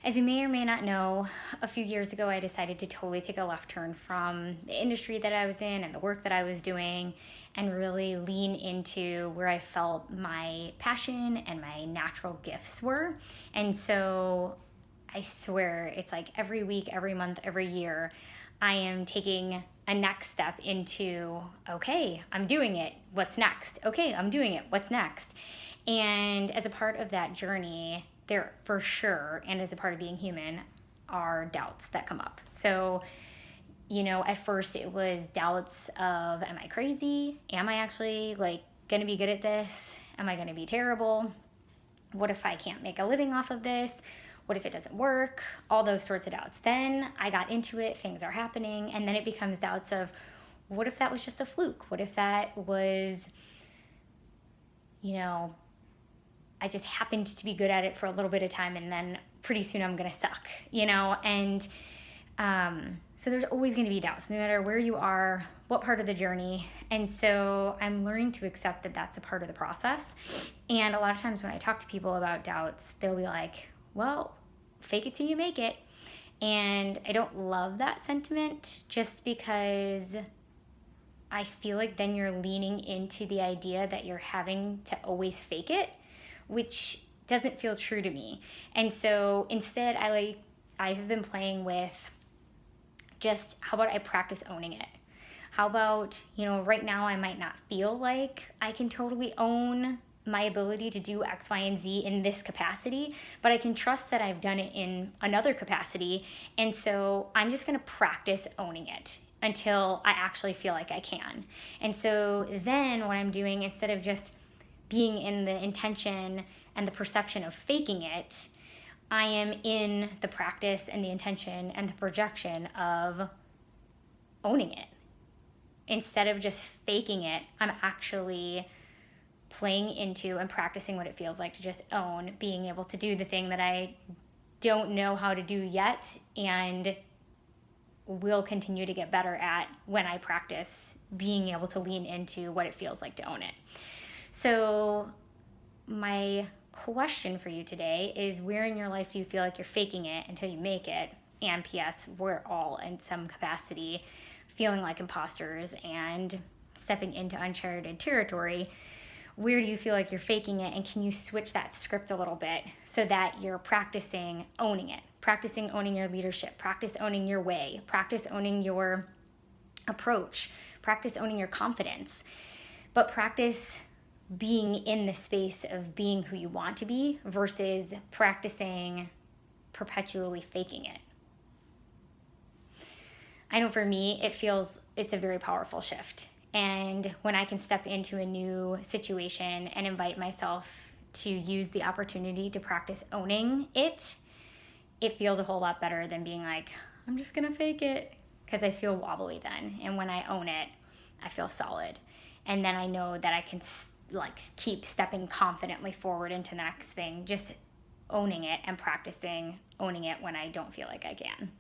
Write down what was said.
As you may or may not know, a few years ago I decided to totally take a left turn from the industry that I was in and the work that I was doing and really lean into where I felt my passion and my natural gifts were. And so I swear it's like every week, every month, every year, I am taking a next step into, okay, I'm doing it. What's next? Okay, I'm doing it. What's next? And as a part of that journey, there for sure, and as a part of being human, are doubts that come up. So, at first it was doubts of, am I crazy? Am I actually going to be good at this? Am I going to be terrible? What if I can't make a living off of this? What if it doesn't work? All those sorts of doubts. Then I got into it, things are happening, and then it becomes doubts of, what if that was just a fluke? What if that was, I just happened to be good at it for a little bit of time and then pretty soon I'm going to suck, And so there's always going to be doubts, no matter where you are, what part of the journey. And so I'm learning to accept that that's a part of the process. And a lot of times when I talk to people about doubts, they'll be like, well, fake it till you make it. And I don't love that sentiment just because I feel like then you're leaning into the idea that you're having to always fake it, which doesn't feel true to me. And so instead I have been playing with just, how about I practice owning it? How about, right now I might not feel like I can totally own my ability to do X, Y, and Z in this capacity, but I can trust that I've done it in another capacity. And so I'm just going to practice owning it until I actually feel like I can. And so then what I'm doing, instead of just being in the intention and the perception of faking it, I am in the practice and the intention and the projection of owning it. Instead of just faking it, I'm actually playing into and practicing what it feels like to just own being able to do the thing that I don't know how to do yet and will continue to get better at when I practice being able to lean into what it feels like to own it. So my question for you today is, where in your life do you feel like you're faking it until you make it? And P.S., we're all in some capacity feeling like imposters and stepping into uncharted territory. Where do you feel like you're faking it? And can you switch that script a little bit so that you're practicing owning it? Practicing owning your leadership, practice owning your way, practice owning your approach, practice owning your confidence, but practice being in the space of being who you want to be versus practicing perpetually faking it. I know for me, it's a very powerful shift. And when I can step into a new situation and invite myself to use the opportunity to practice owning it, it feels a whole lot better than being like, I'm just gonna fake it, because I feel wobbly then. And when I own it, I feel solid. And then I know that I can keep stepping confidently forward into the next thing, just owning it and practicing owning it when I don't feel like I can.